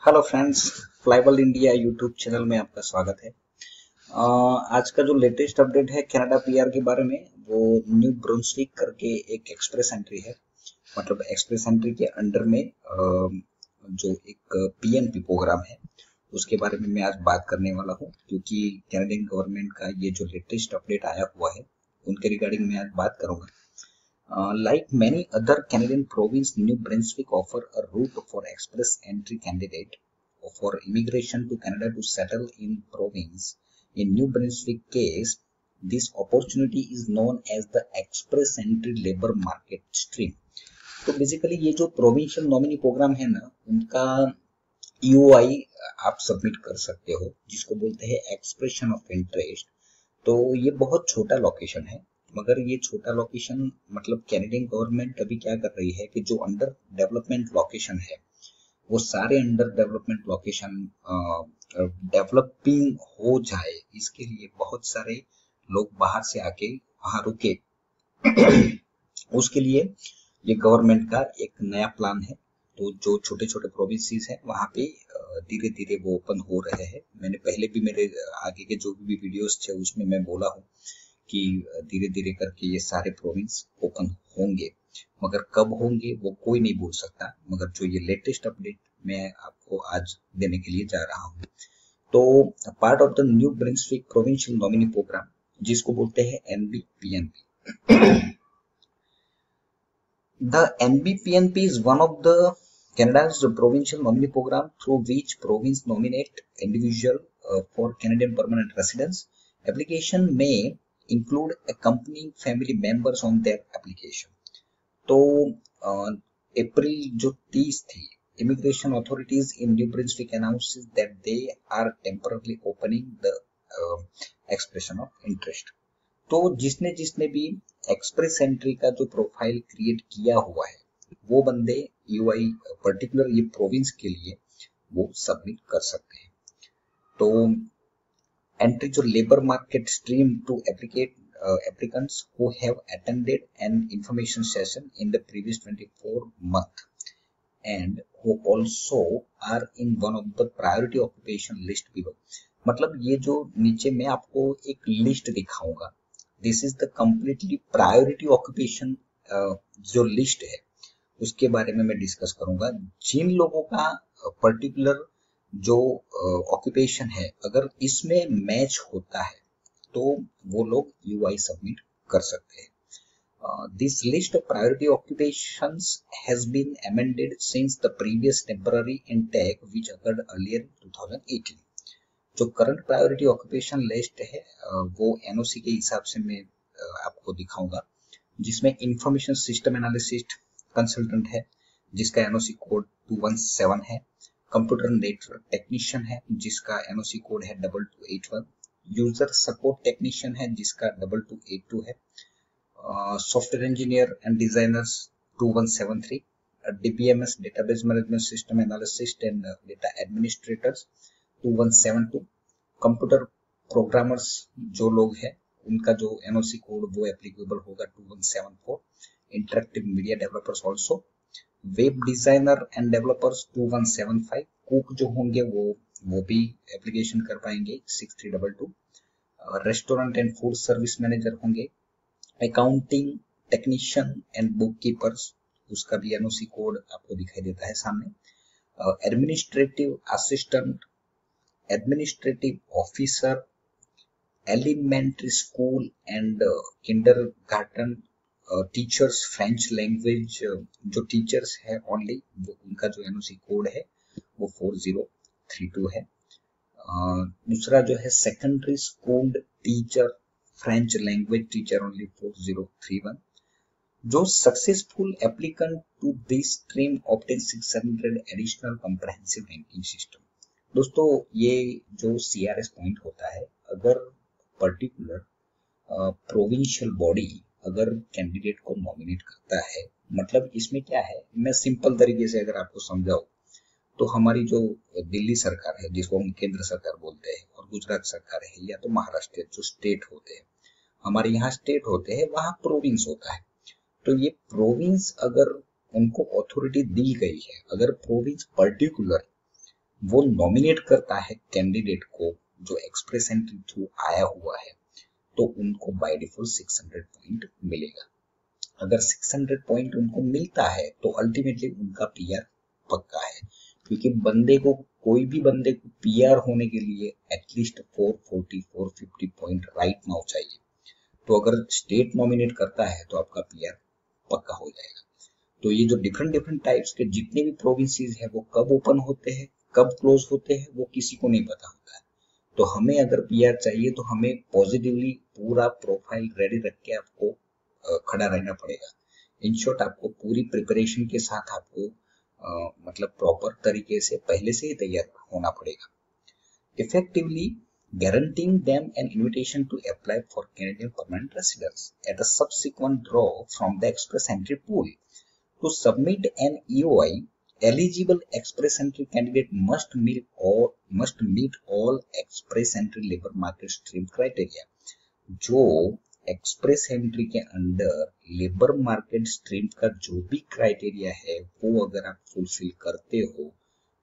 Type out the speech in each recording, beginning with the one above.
Hello friends, Flyball India YouTube channel में आपका स्वागत है। आज का जो लेटेस्ट अपडेट है कनाडा पीआर के बारे में, वो न्यू ब्रुंसविक करके एक एक्सप्रेस एंट्री है। मतलब एक्सप्रेस एंट्री के अंडर में जो एक पीएनपी प्रोग्राम है उसके बारे में मैं आज बात करने वाला हूँ, क्योंकि कैनेडियन गवर्नमेंट का ये जो लेटेस्ट अपडेट आया हुआ है उनके रिगार्डिंग मैं आज बात करूंगा। Like many other Canadian provinces, New Brunswick offer a route for express entry candidate for immigration to Canada to settle in province. In New Brunswick case, this opportunity is known as the express entry labor market stream. तो basically ये जो provincial nominee programme है ना, उनका UI आप submit कर सकते हो, जिसको बोलते हैं एक्सप्रेशन ऑफ इंटरेस्ट। तो ये बहुत छोटा लोकेशन है, मगर ये छोटा लोकेशन मतलब कैनेडियन गवर्नमेंट अभी क्या कर रही है कि जो अंडर डेवलपमेंट लोकेशन है वो सारे अंडर डेवलपमेंट लोकेशन डेवलपिंग हो जाए, इसके लिए बहुत सारे लोग बाहर से आके वहां रुके। उसके लिए ये गवर्नमेंट का एक नया प्लान है। तो जो छोटे छोटे प्रोविंसेस हैं वहां पे धीरे धीरे वो ओपन हो रहे हैं। मैंने पहले भी मेरे आगे के जो भी वीडियोस थे उसमें मैं बोला हूँ कि धीरे धीरे करके ये सारे प्रोविंस ओपन होंगे, मगर कब होंगे वो कोई नहीं बोल सकता। मगर जो ये लेटेस्ट अपडेट मैं आपको आज देने के लिए जा रहा हूँ, तो part of the New Brunswick provincial nominee program, जिसको बोलते हैं एनबीपीएनपी। The NBPNP is one of the Canada's provincial nominee program through which province nominate individual for Canadian permanent residence. Application may include accompanying family members on their application. तो अप्रैल जो 30 थी, immigration authorities in New Brunswick announces that they are temporarily opening the expression of interest. तो जिसने जिसने भी express entry का जो profile create किया हुआ है वो बंदे यूआई पर्टिकुलर ये प्रोविंस के लिए वो सबमिट कर सकते हैं। तो एंट्री जो labour market stream to applicants who have attended an information session in the previous 24 month and who also are in one of the priority occupation list below। मतलब ये जो नीचे मैं आपको एक लिस्ट दिखाऊंगा, this is the completely priority occupation जो list है उसके बारे में मैं डिस्कस करूंगा। जिन लोगों का पर्टिकुलर जो ऑक्यूपेशन है अगर इसमें मैच होता है तो वो लोग यूआई सबमिट कर सकते हैं। This list of priority occupations has been amended since the previous temporary intake which occurred earlier in 2018। जो करंट प्रायोरिटी ऑक्यूपेशन लिस्ट है वो एनओसी के हिसाब से मैं आपको दिखाऊंगा, जिसमें इंफॉर्मेशन सिस्टम एनालिसिस्ट कंसल्टेंट है जिसका एनओसी कोड 217 है, कंप्यूटर नेटवर्क टेक्नीशियन है जिसका एनओसी कोड है 2281, यूजर सपोर्ट टेक्नीशियन है जिसका 2282 है, software engineer and designers 2173, DBMS database management system analyst and data administrators 2172, computer programmers जो लोग हैं उनका जो एनओसी कोड वो एप्लीकेबल होगा 2174, interactive media developers also, web designer and developers 2175, cook जो होंगे वो भी एप्लीकेशन कर पाएंगे 6322, restaurant and food service manager होंगे, accounting technician and bookkeepers उसका भी एनओसी कोड आपको दिखाई देता है सामने, administrative assistant, administrative officer, elementary school and kindergarten teachers, French language जो टीचर्स है ओनली उनका जो एनओसी कोड है वो 4032 है। दूसरा जो है secondary school teacher, French language teacher only 4031। जो successful applicant to this stream obtain 600 additional comprehensive ranking system. दोस्तों ये जो सीआरएस पॉइंट होता है, अगर पर्टिकुलर प्रोविंशियल बॉडी अगर कैंडिडेट को नॉमिनेट करता है, मतलब इसमें क्या है, मैं सिंपल तरीके से अगर आपको समझाऊं तो हमारी जो दिल्ली सरकार है जिसको हम केंद्र सरकार बोलते हैं और गुजरात सरकार है या तो महाराष्ट्र जो स्टेट होते हैं, हमारे यहाँ स्टेट होते हैं वहां प्रोविंस होता है। तो ये प्रोविंस अगर उनको अथॉरिटी दी गई है, अगर प्रोविंस पर्टिकुलर वो नॉमिनेट करता है कैंडिडेट को जो एक्सप्रेस एंट्री थ्रू आया हुआ है, तो उनको बाय डिफॉल्ट 600 पॉइंट मिलेगा। अगर 600 पॉइंट उनको मिलता है तो अल्टीमेटली उनका पीआर पक्का है, क्योंकि बंदे को कोई भी बंदे को पीआर होने के लिए एटलीस्ट 440-450 पॉइंट राइट नाउ चाहिए। तो अगर स्टेट नॉमिनेट करता है तो आपका पीआर पक्का हो जाएगा। तो ये जो डिफरेंट टाइप्स के जितने भी प्रोविंसेस है वो कब ओपन होते हैं, कब क्लोज होते हैं, वो किसी को नहीं पता होता है। तो हमें अगर पीआर चाहिए तो हमें पॉजिटिवली पूरा प्रोफाइल रेडी रख के आपको खड़ा रहना पड़ेगा। इन शॉर्ट आपको पूरी प्रिपरेशन के साथ आपको मतलब प्रॉपर तरीके से पहले से ही तैयार होना पड़ेगा। Effectively guaranteeing them an invitation to apply for Canadian permanent residence at a subsequent draw from the express entry pool. To submit an EOI, eligible express entry candidate must meet all express entry labor market stream criteria. जो express entry के under labour market stream का जो भी criteria है वो अगर आप fulfil करते हो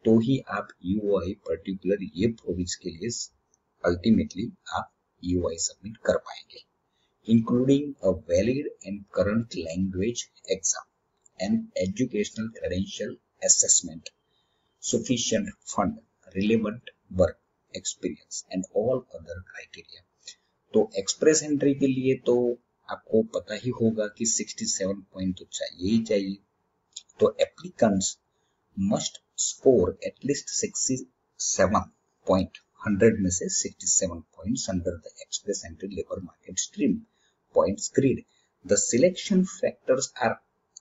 तो ही आप यूओआई पर्टिकुलर ये प्रोविंस के लिए अल्टीमेटली आप यूओआई सबमिट कर पाएंगे, including a valid and current language exam and educational credential assessment, sufficient fund, relevant work experience and all other criteria. तो एक्सप्रेस एंट्री के लिए तो आपको पता ही होगा कि 67 पॉइंट तो चाहिए ही चाहिए। तो applicants must score at least 67 point, 100 में से 67 points under the express entry labour market stream points grid. The selection factors are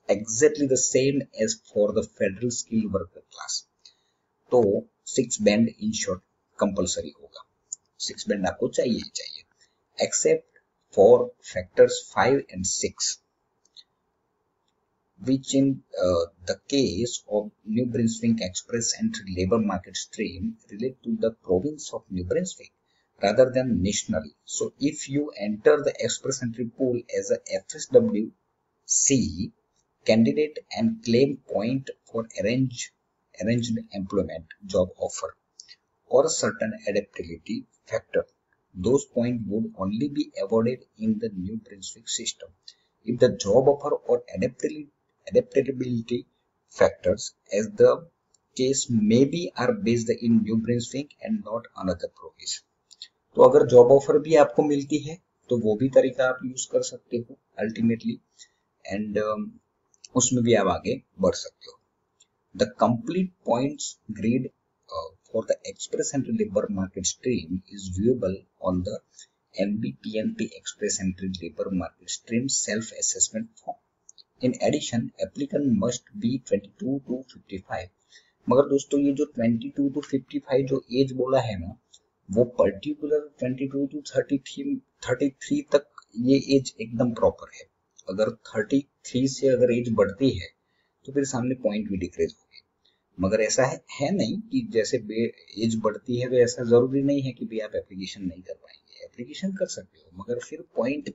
exactly the same as for the federal skilled worker class. तो 6 बैंड इन शॉर्ट कंपलसरी होगा, 6 band आपको चाहिए ही चाहिए, except for factors 5 and 6, which in the case of New Brunswick Express Entry Labor Market Stream relate to the province of New Brunswick rather than nationally. So if you enter the Express Entry pool as a FSWC candidate and claim point for arranged employment job offer or certain adaptability factor, those points would only be awarded in the New Brunswick system. If the job offer or adaptability factors, as the case may be, are based in New Brunswick and not another province. तो अगर job offer भी आपको मिलती है तो वो भी तरीका आप यूज कर सकते हो अल्टीमेटली, एंड उसमें भी आप आगे बढ़ सकते हो. The complete points grid for the express entry labor market stream is viewable on the NBPNP express entry labor market stream self-assessment form. In addition, applicant must be 22 to 55. मगर दोस्तों ये जो 22 to 55 जो एज बोला है ना, वो particular 22 to 33 तक ये एज एकदम प्रॉपर है. अगर 33 से अगर एज बढ़ती है तो फिर सामने पॉइंट भी डिक्रीज होगी. मगर ऐसा है नहीं कि जैसे एज बढ़ती है तो ऐसा जरूरी नहीं है कि भी आप एप्लीकेशन नहीं कर पाएंगे. एप्लीकेशन कर सकते हो मगर फिर पॉइंट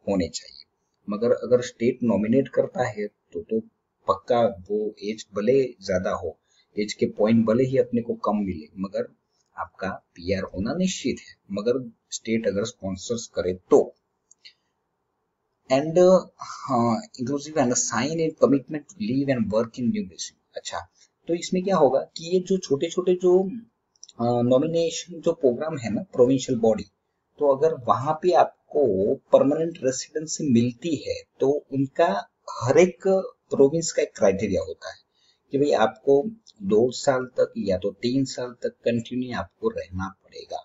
होने चाहिए. मगर अगर स्टेट नॉमिनेट करता है तो पक्का वो एज भले ज्यादा हो, एज के पॉइंट भले ही अपने को कम मिले, मगर आपका पीआर होना निश्चित है. मगर स्टेट अगर स्पॉन्सर्स करे तो. And inclusive and sign and commitment to live and work in New Brunswick. अच्छा, तो इसमें क्या होगा कि ये जो छोटे छोटे जो नॉमिनेशन जो प्रोग्राम है ना प्रोविंशियल बॉडी, तो अगर वहां पे आपको परमानेंट रेसिडेंसी मिलती है तो उनका हर एक प्रोविंस का एक क्राइटेरिया होता है कि भाई आपको 2 साल तक या तो 3 साल तक कंटिन्यू आपको रहना पड़ेगा.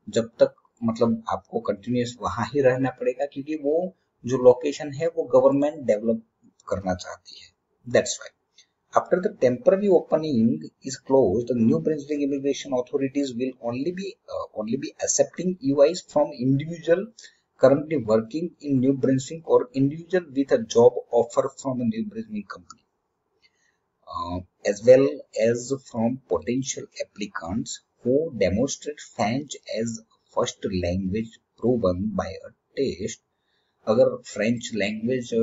जब तक मतलब आपको कंटिन्यूस वहां ही रहना पड़ेगा, क्योंकि वो जो लोकेशन है वो गवर्नमेंट डेवलप करना चाहती है. That's why after the temporary opening is closed, the New Brunswick immigration authorities will only be accepting EOIs from individual currently working in New Brunswick or individual with a job offer from a New Brunswick company, as well as from potential applicants who demonstrate French as first language proven by a test. अगर French language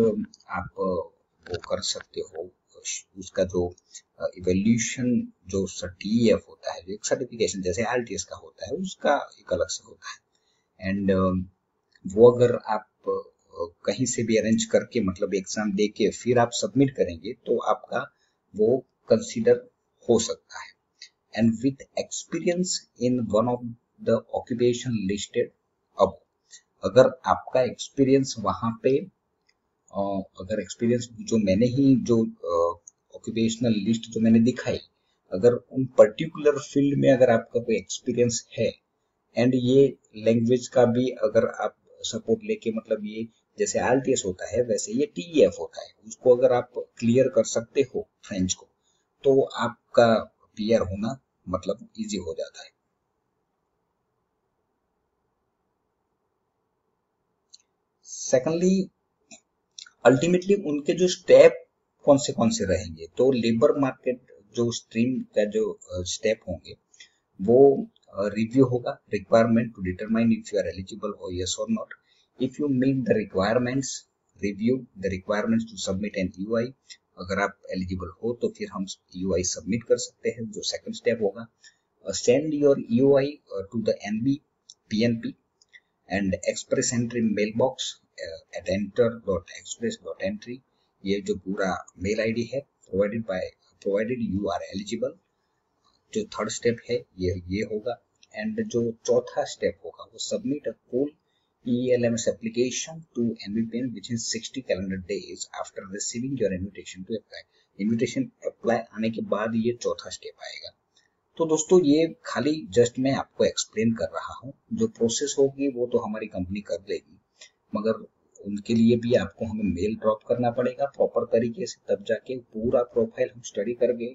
आप वो कर सकते हो उसका जो evaluation जो TEF होता है, जो एक सर्टिफिकेशन जैसे IELTS का होता है, उसका एक अलग से होता है। एंड वो अगर आप कहीं से भी अरेंज करके मतलब एग्जाम दे के फिर आप सबमिट करेंगे तो आपका वो कंसीडर हो सकता है। And with experience in one of the occupation listed, अब अगर आपका एक्सपीरियंस वहां पे अगर एक्सपीरियंस जो मैंने ही जो ऑक्यूपेशनल लिस्ट जो मैंने दिखाई, अगर उन पर्टिकुलर फील्ड में अगर आपका कोई एक्सपीरियंस है एंड ये लैंग्वेज का भी अगर आप सपोर्ट लेके मतलब ये जैसे IELTS होता है वैसे ये TEF होता है, उसको अगर आप क्लियर कर सकते हो फ्रेंच को, तो आपका PR होना मतलब इजी हो जाता है। सेकेंडली, अल्टीमेटली उनके जो स्टेप कौन से रहेंगे, तो लेबर मार्केट जो स्ट्रीम का जो स्टेप होंगे वो रिव्यू होगा, requirement to determine if you are eligible और यस और not. If you meet the requirements, review the requirements to submit an UI। अगर आप एलिजिबल हो तो फिर हम UI सबमिट कर सकते हैं, जो सेकंड स्टेप होगा। Send your UI to the NB PNP and express entry mail box at enter.express.entry। ये जो पूरा मेल ID है provided you are eligible। जो थर्ड स्टेप है ये होगा। एंड जो चौथा स्टेप होगा वो submit a full ELMS application to NBPN within 60 calendar days after receiving your invitation to apply। Invitation apply आने के बाद ये चौथा स्टेप आएगा। तो दोस्तों ये खाली जस्ट मैं आपको एक्सप्लेन कर रहा हूँ, जो प्रोसेस होगी वो तो हमारी कंपनी कर देगी, मगर उनके लिए भी आपको हमें मेल ड्रॉप करना पड़ेगा प्रॉपर तरीके से, तब जाके पूरा प्रोफाइल हम स्टडी करके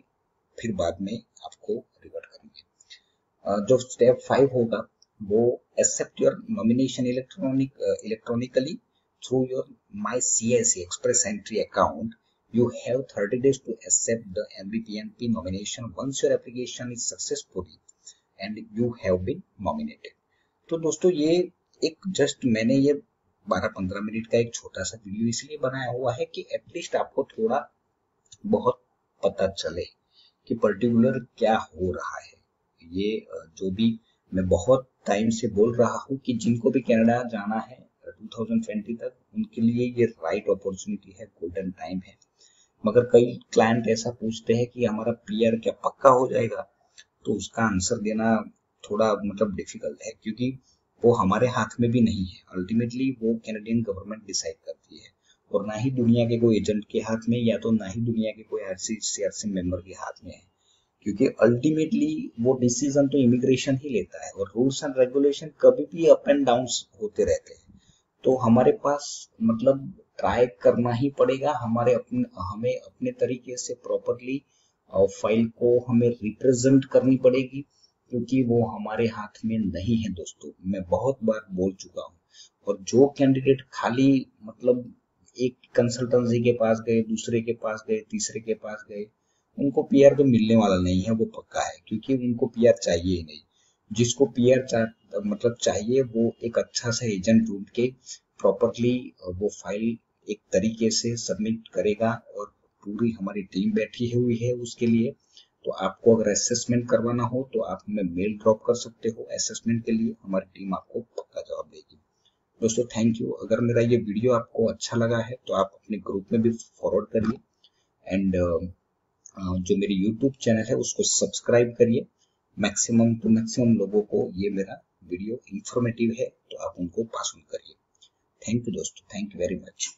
फिर बाद में आपको रिवर्ट करेंगे। जो स्टेप 5 होगा वो accept your nomination electronically through your my CIC express entry account. You have 30 days to accept the NBPNP nomination once your application is successfully and you have been nominated। तो दोस्तों ये एक just मैंने ये 12-15 minute का एक छोटा सा वीडियो इसलिए बनाया हुआ है कि एटलीस्ट आपको थोड़ा बहुत पता चले कि पर्टिकुलर क्या हो रहा है। ये जो भी मैं बहुत टाइम से बोल रहा हूँ कि जिनको भी कनाडा जाना है 2020 तक, उनके लिए ये राइट अपॉर्चुनिटी है, गोल्डन टाइम है। मगर कई क्लाइंट ऐसा पूछते हैं कि हमारा PR क्या पक्का हो जाएगा, तो उसका आंसर देना थोड़ा मतलब डिफिकल्ट है, क्योंकि वो हमारे हाथ में भी नहीं है। अल्टीमेटली वो कैनेडियन गवर्नमेंट डिसाइड करती है, और ना ही दुनिया के कोई एजेंट के हाथ में, या तो ना ही दुनिया के कोई IRCC मेंबर के हाथ में है, क्योंकि अल्टीमेटली वो डिसीजन तो इमिग्रेशन ही लेता है, और रूल्स एंड रेगुलेशन कभी भी अप एंड डाउन होते रहते हैं। तो हमारे पास मतलब ट्राई करना ही पड़ेगा, हमें अपने तरीके से प्रॉपरली फाइल को हमें रिप्रेजेंट करनी पड़ेगी, क्योंकि वो हमारे हाथ में नहीं है दोस्तों। मैं बहुत बार बोल चुका हूँ। और जो कैंडिडेट खाली मतलब एक कंसल्टेंसी के पास गए, दूसरे के पास गए, तीसरे के पास गए, उनको PR तो मिलने वाला नहीं है, वो पक्का है, क्योंकि उनको PR चाहिए ही नहीं। जिसको PR मतलब चाहिए वो एक अच्छा सा एजेंट ढूंढ के प्रॉपरली वो फाइल एक तरीके से सबमिट करेगा, और पूरी हमारी टीम बैठी हुई है उसके लिए। तो आपको अगर असेसमेंट करवाना हो तो आप हमें मेल ड्रॉप कर सकते हो असेसमेंट के लिए, हमारी टीम आपको पक्का जवाब देगी। दोस्तों थैंक यू। अगर मेरा ये वीडियो आपको अच्छा लगा है तो आप अपने ग्रुप में भी फॉरवर्ड करिए, एंड जो मेरी YouTube चैनल है उसको सब्सक्राइब करिए। मैक्सिमम टू मैक्सिमम लोगों को ये मेरा वीडियो इंफॉर्मेटिव है तो आप उनको पास ऑन करिए। थैंक यू दोस्तों, थैंक यू वेरी मच।